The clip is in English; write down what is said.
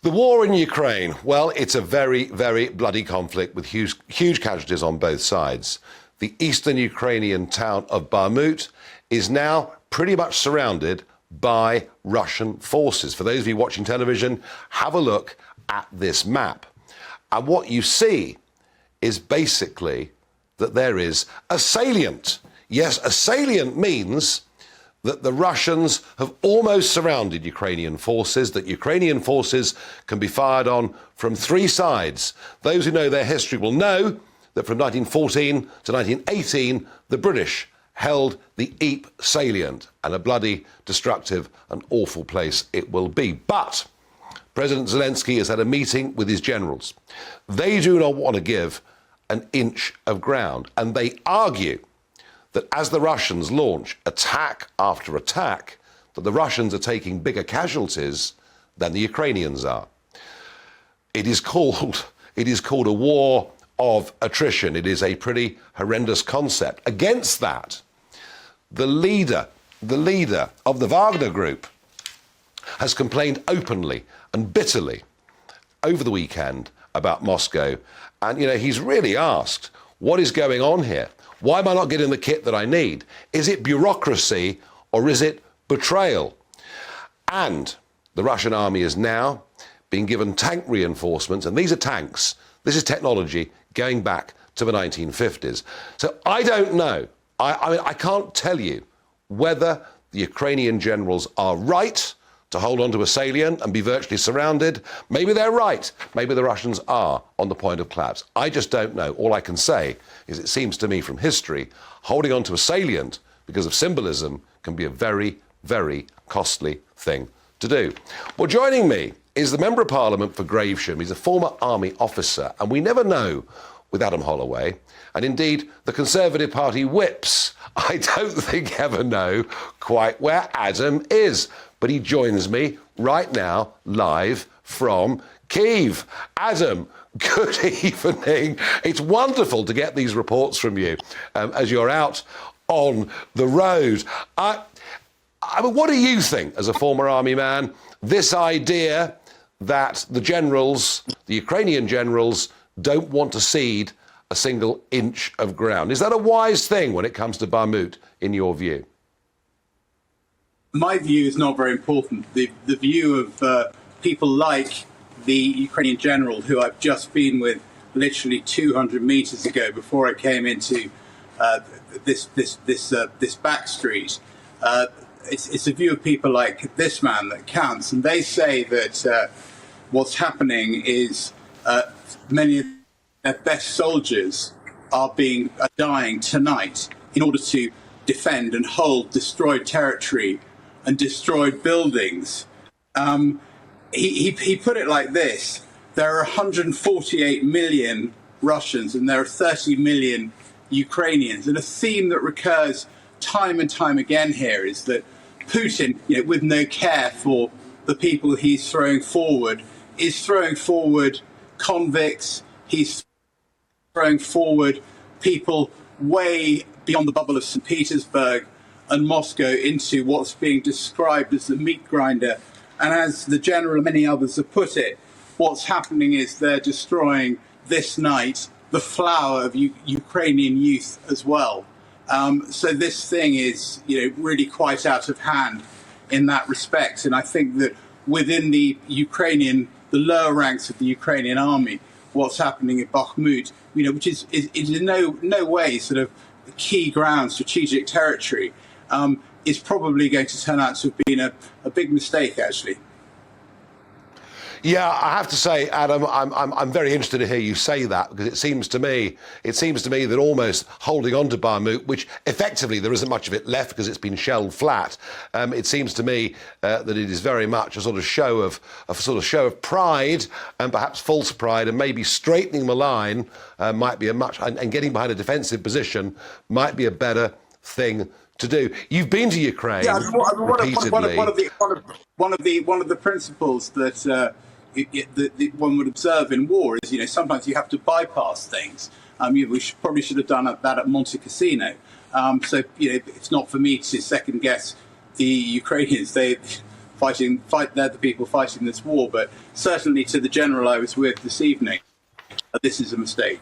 The war in Ukraine, well, it's a very, very bloody conflict with huge casualties on both sides. The eastern Ukrainian town of Bakhmut is now pretty much surrounded by Russian forces. For those of you watching television, have a look at this map. And what you see is basically that there is a salient. Yes, a salient means that the Russians have almost surrounded Ukrainian forces, that Ukrainian forces can be fired on from three sides. Those who know their history will know that from 1914 to 1918, the British held the Ypres salient, and a bloody, destructive and awful place it will be. But President Zelenskyy has had a meeting with his generals. They do not want to give an inch of ground, and they argue that as the Russians launch attack after attack, that the Russians are taking bigger casualties than the Ukrainians are. It is called a war of attrition. It is a pretty horrendous concept. Against that, the leader of the Wagner group has complained openly and bitterly over the weekend about Moscow. And, he's really asked, what is going on here? Why am I not getting the kit that I need? Is it bureaucracy or is it betrayal? And the Russian army is now being given tank reinforcements, and these are tanks. This is technology going back to the 1950s. So I don't know. I can't tell you whether the Ukrainian generals are right to hold on to a salient and be virtually surrounded. Maybe they're right. Maybe the Russians are on the point of collapse. I just don't know. All I can say is it seems to me from history, holding on to a salient because of symbolism can be a very, very costly thing to do. Well, joining me is the Member of Parliament for Gravesham. He's a former army officer, and we never know with Adam Holloway. And indeed, the Conservative Party whips, I don't think ever know quite where Adam is. But he joins me right now, live from Kyiv. Adam, good evening. It's wonderful to get these reports from you as you're out on the road. I mean, what do you think, as a former army man, this idea that the generals, the Ukrainian generals, don't want to cede a single inch of ground? Is that a wise thing when it comes to Bakhmut, in your view? My view is not very important. The view of people like the Ukrainian general, who I've just been with literally 200 meters ago before I came into this back street, it's a view of people like this man that counts. And they say that what's happening is many of their best soldiers are dying tonight in order to defend and hold destroyed territory and destroyed buildings. He put it like this: there are 148 million Russians and there are 30 million Ukrainians. And a theme that recurs time and time again here is that Putin, with no care for the people he's throwing forward, is throwing forward convicts. He's throwing forward people way beyond the bubble of St. Petersburg and Moscow into what's being described as the meat grinder. And as the general and many others have put it, what's happening is they're destroying this night the flower of Ukrainian youth as well. So this thing is, really quite out of hand in that respect. And I think that within the lower ranks of the Ukrainian army, what's happening at Bakhmut, which is in no way sort of key ground, strategic territory, is probably going to turn out to have been a big mistake, actually. Yeah, I have to say, Adam, I'm very interested to hear you say that, because it seems to me that almost holding on to Bakhmut, which effectively there isn't much of it left because it's been shelled flat. It seems to me that it is very much a sort of show of pride, and perhaps false pride, and maybe straightening the line might be and getting behind a defensive position might be a better thing to do. You've been to Ukraine repeatedly. One of the principles that one would observe in war is, sometimes you have to bypass things. We probably should have done that at Monte Cassino. So it's not for me to second guess the Ukrainians. they're the people fighting this war, but certainly to the general I was with this evening, this is a mistake.